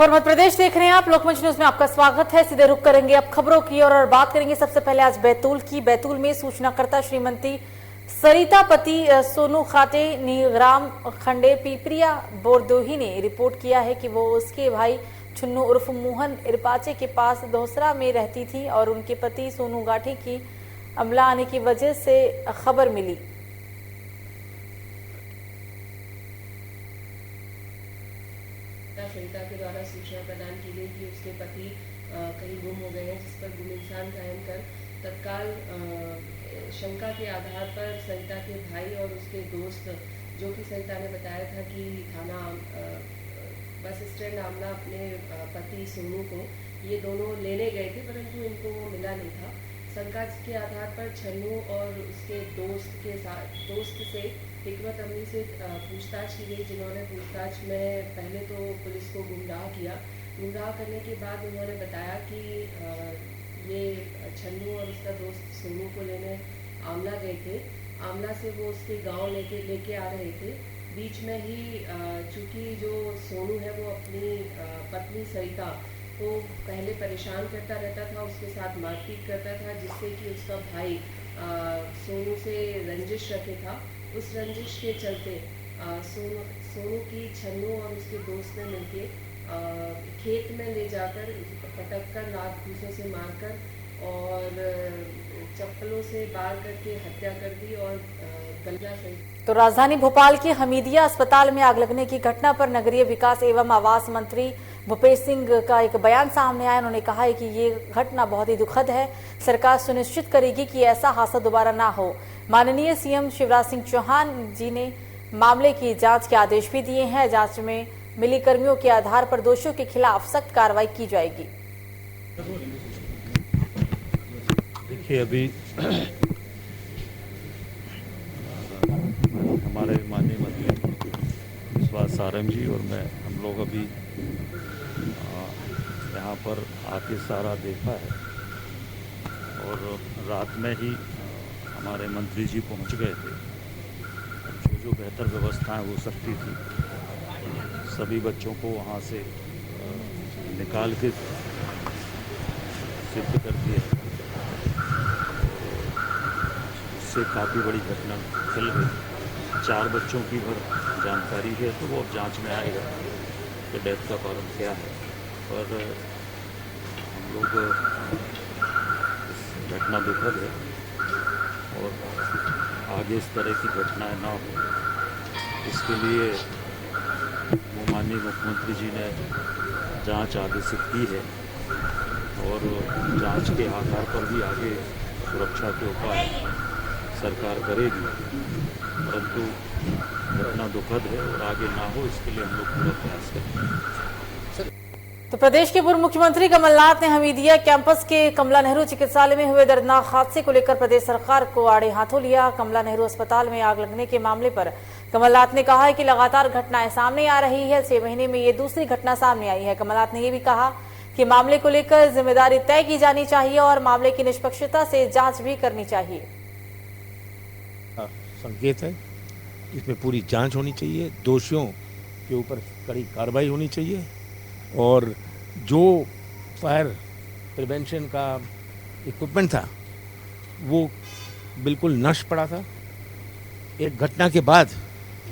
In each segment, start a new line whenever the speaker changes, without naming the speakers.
खबर मध्य प्रदेश देख रहे हैं आप। लोकमंच न्यूज में आपका स्वागत है। सीधे रुक करेंगे अब खबरों की और बात करेंगे सबसे पहले आज बैतूल की। बैतूल में सूचनाकर्ता श्रीमती सरिता पति सोनू खाटे नीग्राम खंडे पिपरिया बोरदोही ने रिपोर्ट किया है कि वो उसके भाई छुन्नू उर्फ मोहन इरपाचे के पास दोसरा में रहती थी और उनके पति सोनू गाठी की अमला आने की वजह से खबर मिली।
सरिता के द्वारा सूचना प्रदान की गई कि उसके पति कहीं गुम हो गए हैं, जिस पर गुमइंसान कायम कर तत्काल शंका के आधार पर सरिता के भाई और उसके दोस्त, जो कि सरिता ने बताया था कि थाना बस स्टैंड आमला अपने पति सोनू को ये दोनों लेने गए थे, परंतु इनको वो मिला नहीं था। शंका के आधार पर छन्नू और उसके दोस्त से हिकमत अम्मी से पूछताछ की गई, जिन्होंने पूछताछ में पहले तो पुलिस को गुमराह किया। गुमराह करने के बाद उन्होंने बताया कि ये छन्नू और उसका दोस्त सोनू को लेने आमला गए थे। आमला से वो उसके गांव लेके आ रहे थे। बीच में ही चूंकि जो सोनू है वो अपनी पत्नी सरिता को पहले परेशान करता रहता था, उसके साथ मारपीट करता था, जिससे कि उसका भाई सोनू से रंजिश रखे था। उस रंजिश के चलते सोनू की छन्नू और उसके दोस्त ने मिलके खेत में ले जाकर पटक कर लात घूसों से मारकर और चप्पलों से बार करके हत्या कर दी और गला सहित।
तो राजधानी भोपाल के हमीदिया अस्पताल में आग लगने की घटना पर नगरीय विकास एवं आवास मंत्री भूपेश सिंह का एक बयान सामने आया। उन्होंने कहा है कि ये घटना बहुत ही दुखद है। सरकार सुनिश्चित करेगी कि ऐसा हादसा दोबारा ना हो। माननीय सीएम शिवराज सिंह चौहान जी ने मामले की जांच के आदेश भी दिए हैं। जांच में मिली कर्मियों के आधार पर दोषियों के खिलाफ सख्त कार्रवाई की जाएगी।
देखिए, अभी हमारे माननीय मंत्री विश्वास सारंग जी और मैं हम लोग अभी यहाँ पर आके सारा देखा है और रात में ही हमारे मंत्री जी पहुँच गए थे। जो बेहतर व्यवस्थाएं हो सकती थी सभी बच्चों को वहाँ से निकाल के शिफ्ट कर दिया। उससे काफ़ी बड़ी घटना चल गई। 4 बच्चों की भर जानकारी है, तो वो अब जांच में आएगा कि डेथ का कारण क्या है। पर हम लोग घटना दुखद है और आगे इस तरह की घटनाएं ना हो, इसके लिए वो माननीय मुख्यमंत्री जी ने जांच आदेशित की है और जांच के आधार पर भी आगे सुरक्षा के उपाय सरकार करेगी। परंतु घटना दुखद है और आगे ना हो, इसके लिए हम लोग पूरा प्रयास करेंगे।
तो प्रदेश के पूर्व मुख्यमंत्री कमलनाथ ने हमीदिया कैंपस के कमला नेहरू चिकित्सालय में हुए दर्दनाक हादसे को लेकर प्रदेश सरकार को आड़े हाथों लिया। कमला नेहरू अस्पताल में आग लगने के मामले पर कमलनाथ ने कहा है कि लगातार घटनाएं सामने आ रही है। 6 महीने में ये दूसरी घटना सामने आई है। कमलनाथ ने यह भी कहा कि मामले को लेकर जिम्मेदारी तय की जानी चाहिए और मामले की निष्पक्षता से जांच भी करनी चाहिए।
संकेत है, इसमें पूरी जांच होनी चाहिए, दोषियों के ऊपर कड़ी कार्रवाई होनी चाहिए और जो फायर प्रिवेंशन का इक्विपमेंट था वो बिल्कुल नष्ट पड़ा था। एक घटना के बाद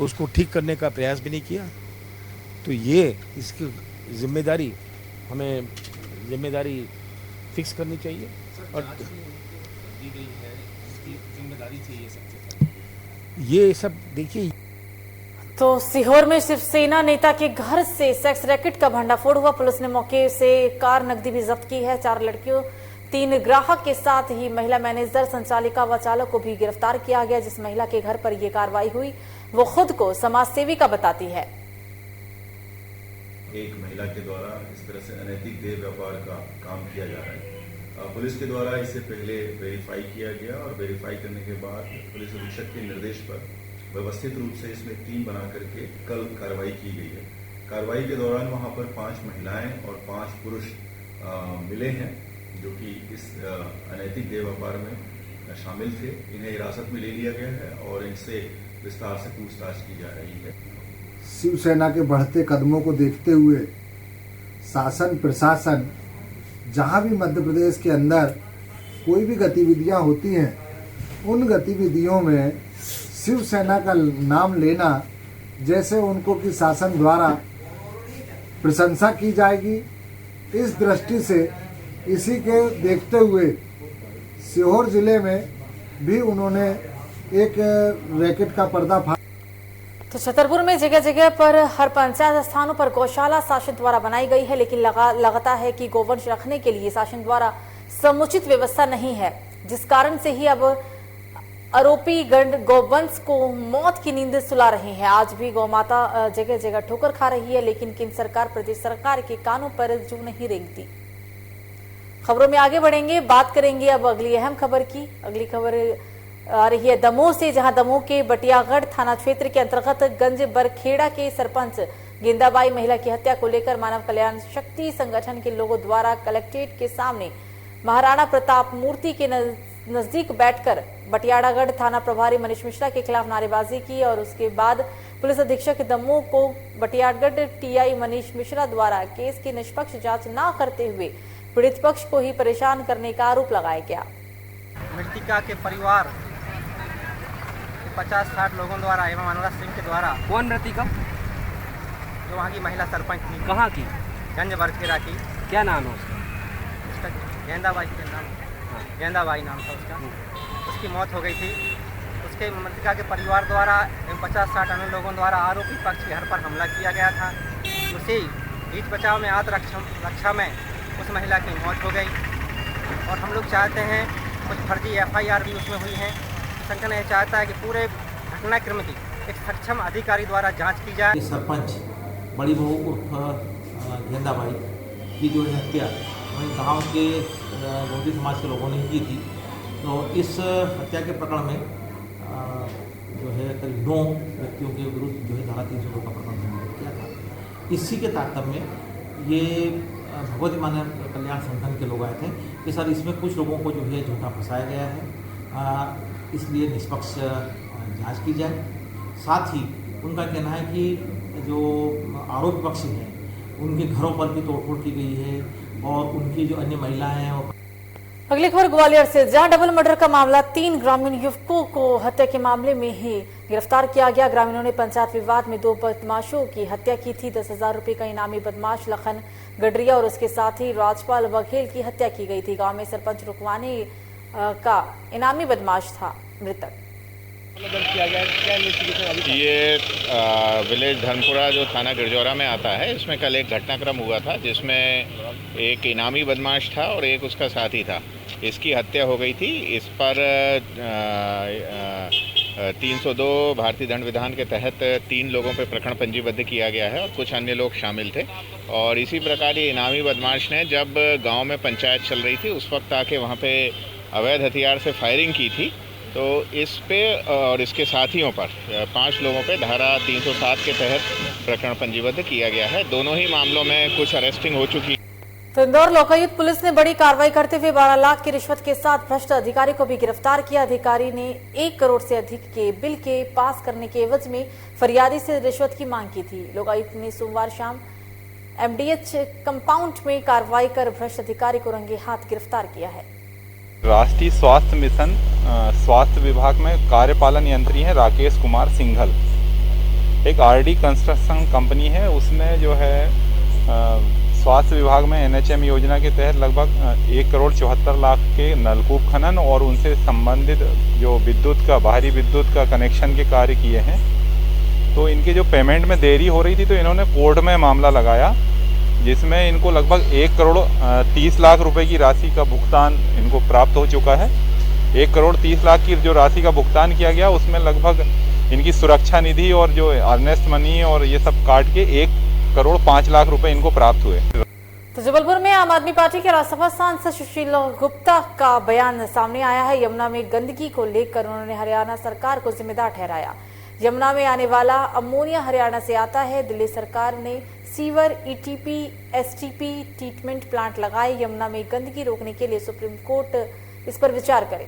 उसको ठीक करने का प्रयास भी नहीं किया। तो ये इसकी जिम्मेदारी हमें फिक्स करनी चाहिए और दी गई है, इसकी जिम्मेदारी चाहिए सबसे। ये सब देखिए।
तो सीहोर में शिवसेना नेता के घर से सेक्स रैकेट का भंडाफोड़ हुआ। पुलिस ने मौके से कार, नकदी भी जब्त की है। 4 लड़कियों, 3 ग्राहक के साथ ही महिला मैनेजर, संचालिका व चालक को भी गिरफ्तार किया गया। जिस महिला के घर पर यह कार्रवाई हुई वो खुद को समाज सेविका बताती है।
एक महिला के द्वारा इस तरह से अनैतिक देह व्यापार का काम किया जा रहा है। पुलिस के द्वारा इसे पहले वेरीफाई किया गया और वेरीफाई करने के बाद पुलिस अधीक्षक के निर्देश पर व्यवस्थित रूप से इसमें टीम बना करके कल कार्रवाई की गई है। कार्रवाई के दौरान वहां पर 5 महिलाएं और 5 पुरुष मिले हैं जो कि इस अनैतिक देह व्यापार में शामिल थे। इन्हें हिरासत में ले लिया गया है और इनसे विस्तार से पूछताछ की जा रही है।
शिवसेना के बढ़ते कदमों को देखते हुए शासन प्रशासन जहाँ भी मध्य प्रदेश के अंदर कोई भी गतिविधियाँ होती हैं, उन गतिविधियों में शिवसेना का नाम लेना, जैसे उनको कि शासन द्वारा प्रशंसा की जाएगी, इस दृष्टि से इसी के देखते हुए सीहोर जिले में भी उन्होंने एक रैकेट का पर्दाफाश।
तो छतरपुर में जगह जगह पर हर पंचायत स्थानों पर गौशाला शासन द्वारा बनाई गई है, लेकिन लगता है कि गोवंश रखने के लिए शासन द्वारा समुचित व्यवस्था नहीं है, जिस कारण से ही अब आरोपी गण गोवंश को मौत की नींद सुला रहे हैं। आज भी गौमाता जगह जगह ठोकर खा रही है, लेकिन केंद्र सरकार प्रदेश सरकार के कानों पर जू नहीं रेंगती। खबरों में आगे बढ़ेंगे, बात करेंगे अब अगली अहम खबर की। अगली खबर आ रही है दमोह से, जहां दमोह के बटियागढ़ थाना क्षेत्र के अंतर्गत गंज बरखेड़ा के सरपंच गेंदाबाई महिला की हत्या को लेकर मानव कल्याण शक्ति संगठन के लोगों द्वारा कलेक्ट्रेट के सामने महाराणा प्रताप मूर्ति के नजदीक बैठकर बटियागढ़ थाना प्रभारी मनीष मिश्रा के खिलाफ नारेबाजी की और उसके बाद पुलिस अधीक्षक दमोह को बटियागढ़ टीआई मनीष मिश्रा द्वारा केस की निष्पक्ष जांच न करते हुए पीड़ित पक्ष को ही परेशान करने का आरोप लगाया गया।
मृतिका के परिवार 50-60 लोगों द्वारा एवं अनुराग सिंह के द्वारा।
कौन मृतिका?
जो वहाँ की महिला सरपंच थी।
कहाँ की?
गंज बरखेड़ा की।
क्या नाम है उसका?
उसका गेंदाबाई के नाम। हाँ, गेंदाबाई नाम था उसका। उसकी मौत हो गई थी। उसके मृतिका के परिवार द्वारा एवं 50-60 अन्य लोगों द्वारा आरोपी पक्ष के घर पर हमला किया गया था। उसी बीच बचाव में आत्मरक्षा में उस महिला की मौत हो गई और हम लोग चाहते हैं कुछ फर्जी FIR भी उसमें हुई हैं। संगठन यह चाहता है कि पूरे घटनाक्रम की एक सक्षम अधिकारी द्वारा जांच की जाए।
सरपंच बड़ी बहू उर्फ गेंदाबाई की जो हत्या वहीं गांव के गोदी समाज के लोगों ने की थी, तो इस हत्या के प्रकरण में जो है करीब 9 व्यक्तियों के विरुद्ध जो है धारा 302 का प्रकरण संबोधित किया था। इसी के तारतम्य में ये भगवती मानव कल्याण संगठन के लोग आए थे कि सर इसमें कुछ लोगों को जो है झूठा फंसाया गया है, इसलिए निष्पक्ष जांच की जाए। साथ ही उनका कहना है कि जो आरोपी पक्ष हैं उनके घरों पर भी तोड़फोड़ की गई है और उनकी जो अन्य महिलाएं हैं।
अगली खबर ग्वालियर से, जहां डबल मर्डर का मामला 3 ग्रामीण युवकों को हत्या के मामले में ही गिरफ्तार किया गया। ग्रामीणों ने पंचायत विवाद में 2 बदमाशों की हत्या की थी। 10,000 रुपए का इनामी बदमाश लखन गडरिया और उसके साथी राजपाल बघेल की हत्या की गई थी। गांव में सरपंच रुकवाने का इनामी बदमाश था मृतक।
ये विलेज धर्मपुरा जो थाना गिरजौरा में आता है, इसमें कल एक घटनाक्रम हुआ था जिसमें एक इनामी बदमाश था और एक उसका साथी था। इसकी हत्या हो गई थी। इस पर 302 भारतीय दंड विधान के तहत 3 लोगों पर प्रकरण पंजीबद्ध किया गया है और कुछ अन्य लोग शामिल थे। और इसी प्रकार ये इनामी बदमाश ने जब गांव में पंचायत चल रही थी उस वक्त आके वहाँ पे अवैध हथियार से फायरिंग की थी। तो इस पे और इसके साथियों पर 5 लोगों पे धारा 307 के तहत प्रकरण पंजीबद्ध किया गया है। दोनों ही मामलों में कुछ अरेस्टिंग हो चुकी है।
तो इंदौर लोकायुक्त पुलिस ने बड़ी कार्रवाई करते हुए 12 लाख की रिश्वत के साथ भ्रष्ट अधिकारी को भी गिरफ्तार किया। अधिकारी ने 1 करोड़ से अधिक के बिल के पास करने के एवज में फरियादी से रिश्वत की मांग की थी। लोकायुक्त ने सोमवार शाम MDH कंपाउंड में कार्रवाई कर भ्रष्ट अधिकारी को रंगे हाथ गिरफ्तार किया है।
राष्ट्रीय स्वास्थ्य मिशन स्वास्थ्य विभाग में कार्यपालन यंत्री हैं राकेश कुमार सिंघल। एक RD कंस्ट्रक्शन कंपनी है, उसमें जो है स्वास्थ्य विभाग में NHM योजना के तहत लगभग 1 करोड़ 74 लाख के नलकूप खनन और उनसे संबंधित जो विद्युत का बाहरी विद्युत का कनेक्शन के कार्य किए हैं। तो इनके जो पेमेंट में देरी हो रही थी तो इन्होंने कोर्ट में मामला लगाया, जिसमें इनको लगभग 1 करोड़ 30 लाख रुपए की राशि का भुगतान इनको प्राप्त हो चुका है। 1 करोड़ 30 लाख की जो राशि का भुगतान किया गया उसमें लगभग इनकी सुरक्षा निधि और जो अर्नेस्ट मनी और ये सब काट के 1 करोड़ 5 लाख रुपए इनको प्राप्त हुए।
तो जबलपुर में आम आदमी पार्टी के राज्यसभा सांसद सुशील गुप्ता का बयान सामने आया है। यमुना में गंदगी को लेकर उन्होंने हरियाणा सरकार को जिम्मेदार ठहराया। यमुना में आने वाला अमोनिया हरियाणा से आता है। दिल्ली सरकार ने sewer ETP STP treatment plant लगाए। यमुना में गंदगी रोकने के लिए सुप्रीम कोर्ट इस पर विचार करे।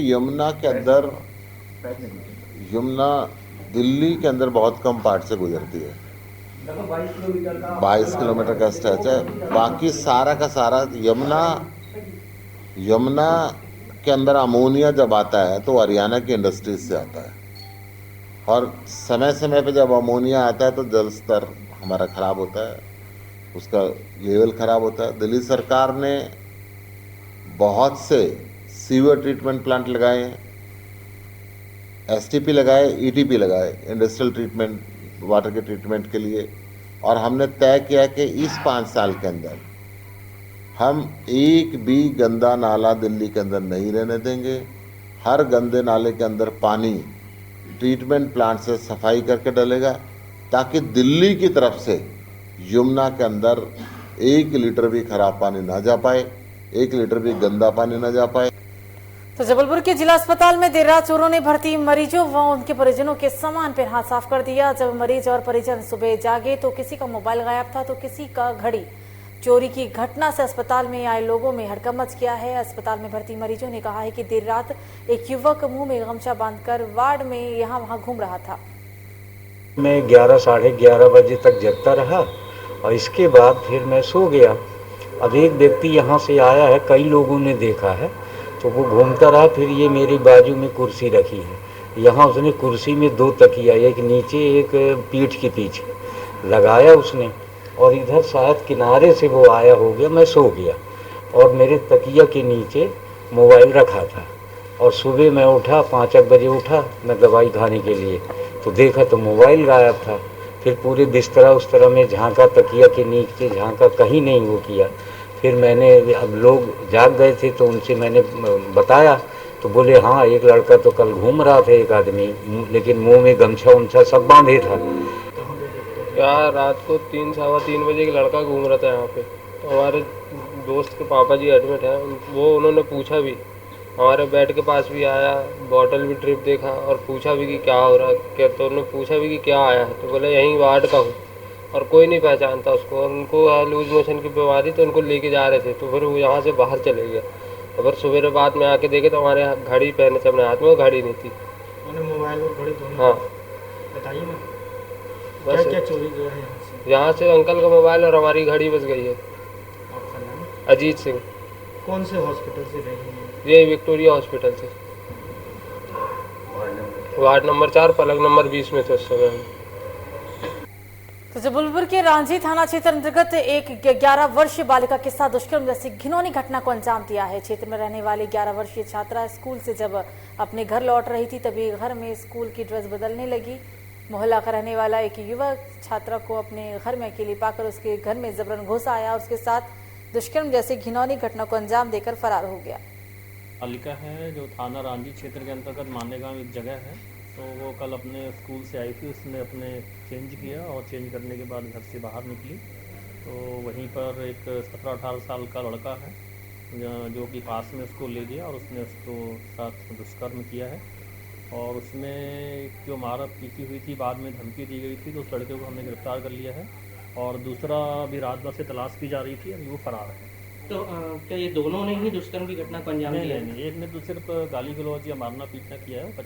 यमुना के अंदर यमुना दिल्ली के अंदर बहुत कम पार्ट से गुजरती है। 22 किलोमीटर का स्ट्रेच है। बाकी सारा का सारा यमुना के अंदर अमोनिया जब आता है तो हरियाणा की इंडस्ट्रीज से आता है, और समय समय पे जब अमोनिया आता है तो जल स्तर हमारा ख़राब होता है, उसका लेवल ख़राब होता है। दिल्ली सरकार ने बहुत से सीवर ट्रीटमेंट प्लांट लगाए हैं, एसटीपी लगाए, ईटीपी लगाए, इंडस्ट्रियल ट्रीटमेंट, वाटर के ट्रीटमेंट के लिए। और हमने तय किया कि इस 5 साल के अंदर हम एक भी गंदा नाला दिल्ली के अंदर नहीं रहने देंगे। हर गंदे नाले के अंदर पानी ट्रीटमेंट प्लांट से सफाई करके डलेगा, ताकि दिल्ली की तरफ से यमुना के अंदर 1 लीटर भी खराब पानी ना जा पाए, 1 लीटर भी गंदा पानी ना जा पाए।
तो जबलपुर के जिला अस्पताल में देर रात चोरों ने भर्ती मरीजों व उनके परिजनों के सामान पर हाथ साफ कर दिया। जब मरीज और परिजन सुबह जागे तो किसी का मोबाइल गायब था तो किसी का घड़ी। चोरी की घटना से अस्पताल में आए लोगों में हड़कंप मच गया है। अस्पताल में भर्ती मरीजों ने कहा है कि देर रात एक युवक मुंह में गमछा बांधकर वार्ड में यहाँ वहाँ घूम रहा था।
मैं 11 साढ़े 11 बजे तक जगता रहा और इसके बाद फिर मैं सो गया। अब एक व्यक्ति यहाँ से आया है, कई लोगों ने देखा है, तो वो घूमता रहा। फिर ये मेरी बाजू में कुर्सी रखी है, यहाँ उसने कुर्सी में 2 तकिया, एक नीचे एक पीठ के पीछे लगाया उसने, और इधर शायद किनारे से वो आया हो गया, मैं सो गया और मेरे तकिया के नीचे मोबाइल रखा था। और सुबह मैं उठा, 5 बजे उठा मैं दवाई खाने के लिए, तो देखा तो मोबाइल गायब था। फिर पूरे बिस्तरा उस तरह में झांका, तकिया के नीचे झांका, कहीं नहीं वो किया। फिर मैंने, अब लोग जाग गए थे तो उनसे मैंने बताया तो बोले हाँ एक लड़का तो कल घूम रहा था, एक आदमी, लेकिन मुंह में गमछा उमछा सब बांधे था।
यार रात को 3 सवा 3 बजे एक लड़का घूम रहा था यहाँ पे, तो हमारे दोस्त के पापा जी एडमिट हैं, वो उन्होंने पूछा भी, हमारे बेड के पास भी आया, बॉटल भी ट्रिप देखा और पूछा भी कि क्या हो रहा है, तो उन्होंने पूछा भी कि क्या आया है, तो बोले यहीं वार्ड का हूँ, और कोई नहीं पहचानता उसको, और उनको लूज मोशन की बीमारी, तो उनको लेके जा रहे थे, तो फिर वो यहाँ से बाहर चले गया। तो फिर सवेरे बाद में आके देखे तो हमारे घड़ी पहने थे अपने हाथ में, वो घड़ी नहीं थी।
मोबाइल और घड़ी दोनों?
हाँ
बताइए ना,
बस
क्या चोरी किया है
यहाँ से? अंकल का मोबाइल और हमारी घड़ी बच गई है।
आपका नाम?
अजीत सिंह।
कौन से हॉस्पिटल से गए हैं?
ये विक्टोरिया हॉस्पिटल से, वार्ड नंबर 4 पलक नंबर 20 में थे उस समय।
तो जबलपुर के रांझी थाना क्षेत्र अंतर्गत एक 11 वर्षीय बालिका के साथ दुष्कर्म जैसी घिनौनी घटना को अंजाम दिया है। क्षेत्र में रहने वाली 11 वर्षीय छात्रा स्कूल से जब अपने घर लौट रही थी तभी घर में स्कूल की ड्रेस बदलने लगी। मोहल्ला का रहने वाला एक युवक छात्रा को अपने घर में अकेली पाकर उसके घर में जबरन घुस आया और उसके साथ दुष्कर्म जैसी घिनौनी घटना को अंजाम देकर फरार हो गया।
बालिका है जो थाना रांझी क्षेत्र के अंतर्गत मानेगांव एक जगह है, तो वो कल अपने स्कूल से आई थी, उसने अपने चेंज किया और चेंज करने के बाद घर से बाहर निकली तो वहीं पर एक 17-18 साल का लड़का है जो कि पास में उसको ले गया और उसने उसको साथ दुष्कर्म किया है। और उसमें जो मारा पीटी हुई थी, बाद में धमकी दी गई थी, तो उस लड़के को हमने गिरफ्तार कर लिया है और दूसरा अभी रात भर से तलाश की जा रही थी, अभी वो फरार है।
तो क्या ये दोनों ने ही दुष्कर्म की घटना को अंजाम दिया?
नहीं, एक ने तो सिर्फ गाली गलौज या मारना पीटना किया है।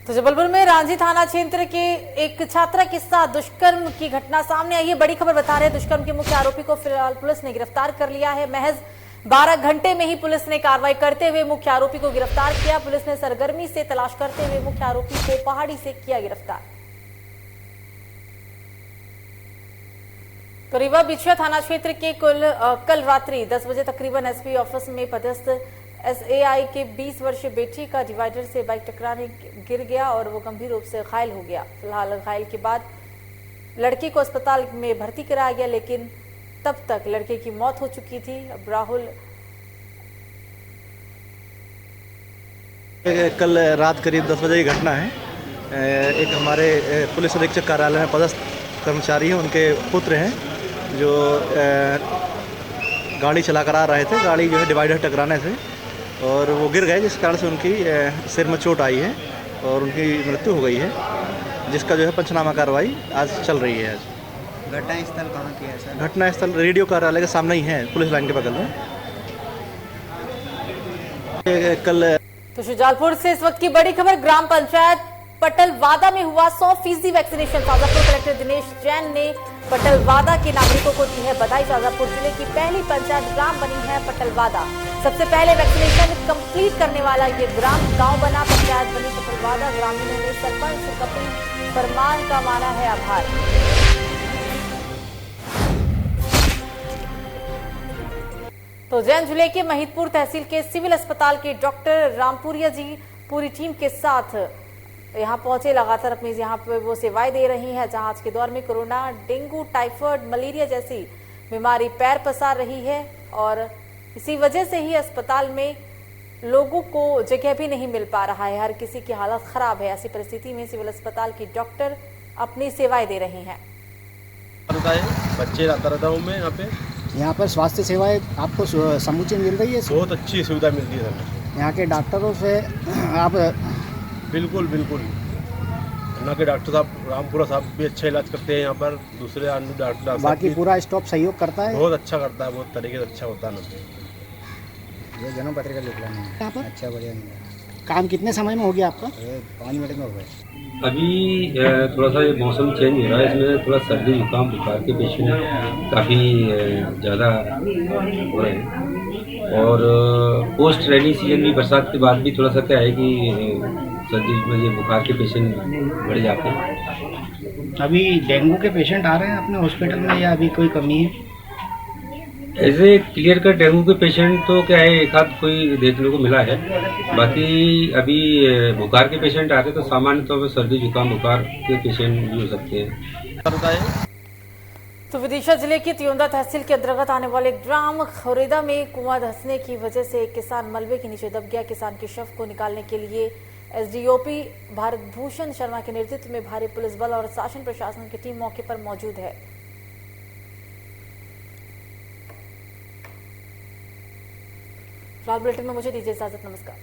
तो जबलपुर में रांझी थाना क्षेत्र के एक छात्रा के साथ दुष्कर्म की घटना सामने आई है। बड़ी खबर बता रहे हैं, दुष्कर्म के मुख्य आरोपी को फिलहाल पुलिस ने गिरफ्तार कर लिया है। महज 12 घंटे में ही पुलिस ने कार्रवाई करते हुए मुख्य आरोपी को गिरफ्तार किया। पुलिस ने सरगर्मी से तलाश करते हुए मुख्य आरोपी को पहाड़ी से किया गिरफ्तार। तो रीवा बिछुआ थाना क्षेत्र के कल रात्रि 10 बजे तकरीबन एसपी ऑफिस में पदस्थ एसएआई के 20 वर्षीय बेटी का डिवाइडर से बाइक टकराने गिर गया और वो गंभीर रूप से घायल हो गया। फिलहाल घायल के बाद लड़की को अस्पताल में भर्ती कराया गया, लेकिन तब तक लड़के की मौत हो चुकी थी। अब राहुल,
कल रात करीब 10 बजे की घटना है। एक हमारे पुलिस अधीक्षक कार्यालय में पदस्थ कर्मचारी हैं, उनके पुत्र हैं जो गाड़ी चला कर आ रहे थे। गाड़ी जो है डिवाइडर टकराने से और वो गिर गए, जिस कारण से उनकी सिर में चोट आई है और उनकी मृत्यु हो गई है, जिसका जो है पंचनामा कार्रवाई आज चल रही है। आज
घटना स्थल कहाँ की है सर?
घटना स्थल रेडियो कार्यालय के सामने ही है, पुलिस लाइन के बगल में। कल
तो शुजालपुर से इस वक्त की बड़ी खबर, ग्राम पंचायत पटलवादा में हुआ 100% वैक्सीनेशन। शाजापुर कलेक्टर दिनेश जैन ने पटलवादा के नागरिकों को दी है बधाई। शाजापुर जिले की पहली पंचायत ग्राम बनी है पटलवादा। सबसे पहले वैक्सीनेशन कंप्लीट करने वाला ये गांव बना। पंचायत बनी पटलवादा। ग्रामीणों ने सरपंच कपिल परमार का माना है आभार। तो जैन जिले के महिदपुर तहसील के सिविल अस्पताल के डॉक्टर रामपुरिया जी पूरी टीम के साथ यहां पहुंचे। लगातार अपनी यहां पे वो सेवाएं दे रही हैं, जहां आज के दौर में कोरोना, डेंगू, टाइफाइड, मलेरिया जैसी बीमारी पैर पसार रही है और इसी वजह से ही अस्पताल में लोगों को जगह भी नहीं मिल पा रहा है। हर किसी की हालत खराब है। ऐसी परिस्थिति में सिविल अस्पताल की डॉक्टर अपनी सेवाएं दे रही हैं।
बच्चे लाता रहता हूँ मैं यहाँ पर स्वास्थ्य सेवाएं आपको समुचित मिल रही है? बहुत अच्छी सुविधा मिलती है सर। यहाँ के डॉक्टरों से आप बिल्कुल यहाँ के डॉक्टर साहब रामपुरा साहब भी अच्छा इलाज करते हैं। यहाँ पर दूसरे अन्य डॉक्टर बाकी पूरा स्टाफ सहयोग करता है? बहुत अच्छा करता है, बहुत तरीके से अच्छा होता है ना। ये जन्म पत्रिका लिख लेना है यहाँ पर। अच्छा, बढ़िया। काम कितने समय में हो गया आपका? 5 मिनट में हो गया।
अभी थोड़ा सा ये मौसम चेंज हो रहा है, इसमें थोड़ा सर्दी जुकाम बुखार के पेशेंट काफ़ी ज़्यादा हो रहे हैं और पोस्ट रेनी सीजन भी बरसात के बाद भी थोड़ा सा क्या है कि सर्दी में ये बुखार के पेशेंट बढ़ जाते हैं।
अभी डेंगू के पेशेंट आ रहे हैं अपने हॉस्पिटल में या अभी कोई कमी है?
ऐसे क्लियर कट डेंगू के पेशेंट तो क्या है एक आध कोई देखने को मिला है, बाकी अभी बुखार के पेशेंट आ रहे तो सामान्य तौर पर सर्दी जुकाम बुखार के पेशेंट भी हो सकते हैं।
तो विदिशा जिले की त्योंदा तहसील के अंतर्गत आने वाले ग्राम खोरेदा में कुआं धंसने की वजह से एक किसान मलबे के नीचे दब गया। किसान के शव को निकालने के लिए एसडीओपी भारत भूषण शर्मा के नेतृत्व में भारी पुलिस बल और शासन प्रशासन की टीम मौके पर मौजूद है। फिलहाल बुलेटिन में मुझे दीजिए इजाजत। नमस्कार।